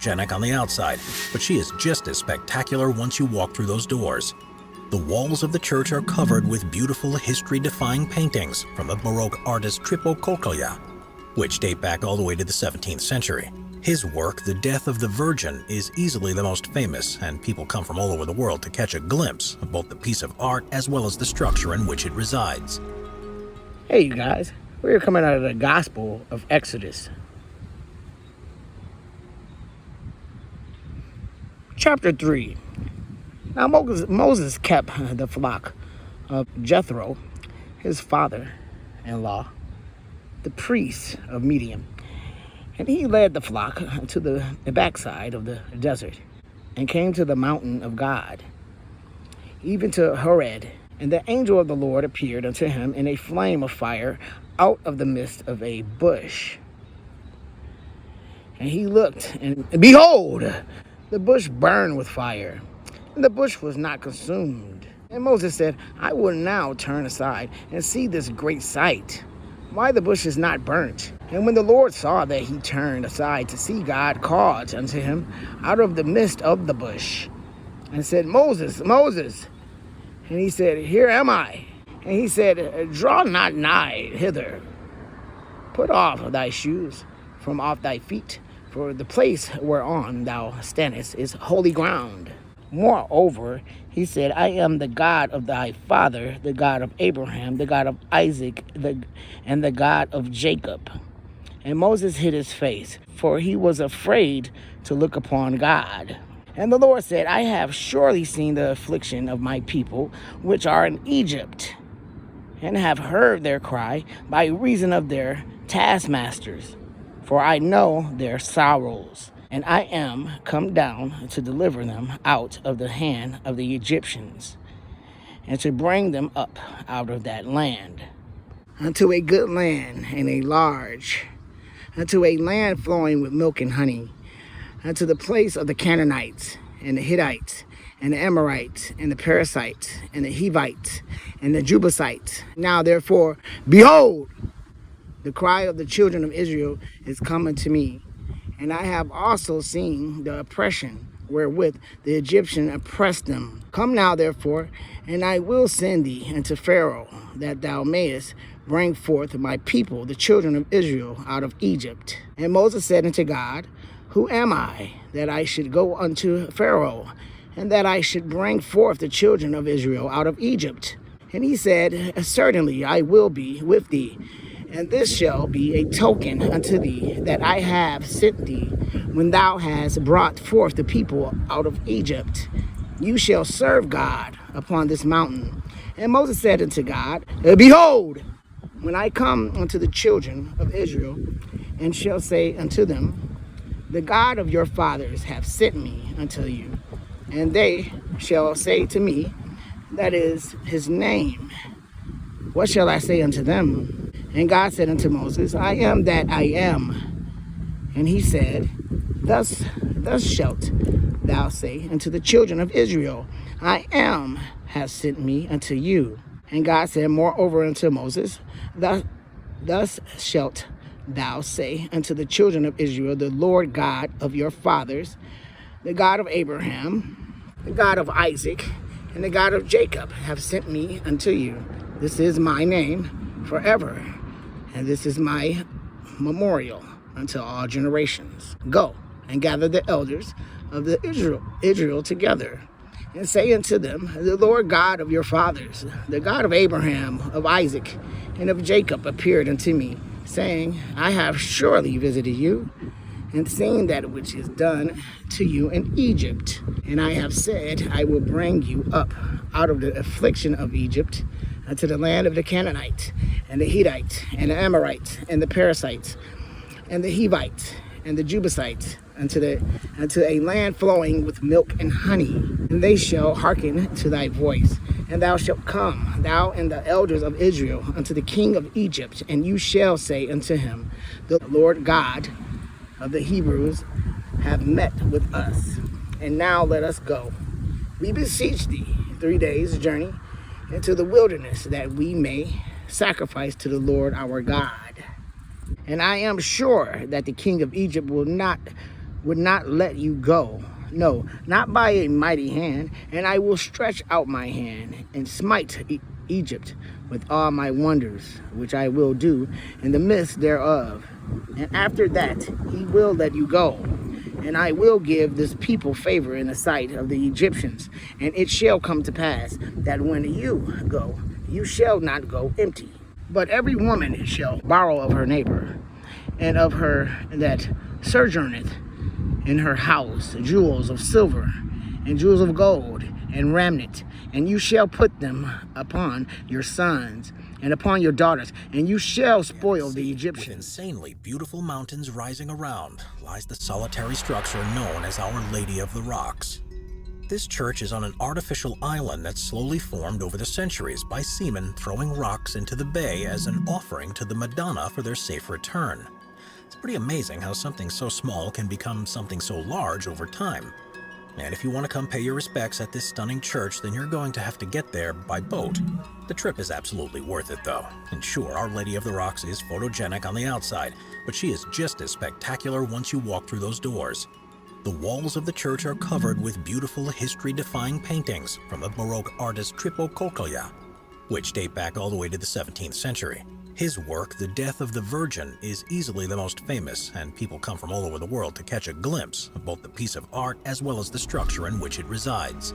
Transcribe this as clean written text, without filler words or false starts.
Photogenic on the outside, but she is just as spectacular once you walk through those doors. The walls of the church are covered with beautiful history-defying paintings from the Baroque artist Trippo Coccolia, which date back all the way to the 17th century. His work, The Death of the Virgin, is easily the most famous, and people come from all over the world to catch a glimpse of both the piece of art as well as the structure in which it resides. Hey you guys, we're coming out of the Gospel of Exodus. Chapter 3. Now Moses kept the flock of Jethro, his father-in-law, the priest of Midian. And he led the flock to the backside of the desert and came to the mountain of God, even to Horeb. And the angel of the Lord appeared unto him in a flame of fire out of the midst of a bush. And he looked, and behold, the bush burned with fire, and the bush was not consumed. And Moses said, I will now turn aside and see this great sight, why the bush is not burnt. And when the Lord saw that he turned aside to see, God called unto him out of the midst of the bush, and said, Moses, Moses. And he said, Here am I. And he said, Draw not nigh hither. Put off thy shoes from off thy feet, for the place whereon thou standest is holy ground. Moreover, he said, I am the God of thy father, the God of Abraham, the God of Isaac, and the God of Jacob. And Moses hid his face, for he was afraid to look upon God. And the Lord said, I have surely seen the affliction of my people, which are in Egypt, and have heard their cry by reason of their taskmasters. For I know their sorrows, and I am come down to deliver them out of the hand of the Egyptians, and to bring them up out of that land, unto a good land and a large, unto a land flowing with milk and honey, unto the place of the Canaanites, and the Hittites, and the Amorites, and the Perizzites, and the Hivites, and the Jebusites. Now therefore, behold, the cry of the children of Israel is coming to me, and I have also seen the oppression wherewith the Egyptian oppressed them. Come now therefore, and I will send thee unto Pharaoh, that thou mayest bring forth my people, the children of Israel, out of Egypt. And Moses said unto God, Who am I, that I should go unto Pharaoh, and that I should bring forth the children of Israel out of Egypt? And he said, Certainly I will be with thee, and this shall be a token unto thee that I have sent thee, when thou hast brought forth the people out of Egypt. You shall serve God upon this mountain. And Moses said unto God, Behold, when I come unto the children of Israel, and shall say unto them, The God of your fathers hath sent me unto you, and they shall say to me, That is his name. What shall I say unto them? And God said unto Moses, I am that I am. And he said, Thus shalt thou say unto the children of Israel, I am hath sent me unto you. And God said moreover unto Moses, Thus shalt thou say unto the children of Israel, The Lord God of your fathers, the God of Abraham, the God of Isaac, and the God of Jacob have sent me unto you. This is my name forever, and this is my memorial unto all generations. Go and gather the elders of the Israel together, and say unto them, The Lord God of your fathers, the God of Abraham, of Isaac, and of Jacob appeared unto me, saying, I have surely visited you, and seen that which is done to you in Egypt. And I have said, I will bring you up out of the affliction of Egypt, unto the land of the Canaanites, and the Hittites, and the Amorites, and the Perizzites, and the Hivites, and the Jebusites, unto a land flowing with milk and honey. And they shall hearken to thy voice. And thou shalt come, thou and the elders of Israel, unto the king of Egypt, and you shall say unto him, The Lord God of the Hebrews have met with us. And now let us go. We beseech thee 3 days' journey into the wilderness, that we may sacrifice to the Lord our God. And I am sure that the king of Egypt will not would not let you go. No, not by a mighty hand, and I will stretch out my hand and smite Egypt with all my wonders, which I will do in the midst thereof. And after that he will let you go. And I will give this people favor in the sight of the Egyptians. And it shall come to pass that when you go, you shall not go empty. But every woman shall borrow of her neighbor, and of her that sojourneth in her house jewels of silver, and jewels of gold, and raiment. And you shall put them upon your sons and upon your daughters, and you shall spoil the Egyptians. With insanely beautiful mountains rising around lies the solitary structure known as Our Lady of the Rocks. This church is on an artificial island that slowly formed over the centuries by seamen throwing rocks into the bay as an offering to the Madonna for their safe return. It's pretty amazing how something so small can become something so large over time. And if you want to come pay your respects at this stunning church, then you're going to have to get there by boat. The trip is absolutely worth it though. And sure, Our Lady of the Rocks is photogenic on the outside, but she is just as spectacular once you walk through those doors. The walls of the church are covered with beautiful history-defying paintings from the Baroque artist Canaanites, which date back all the way to the 17th century. His work, The Death of the Virgin, is easily the most famous, and people come from all over the world to catch a glimpse of both the piece of art as well as the structure in which it resides.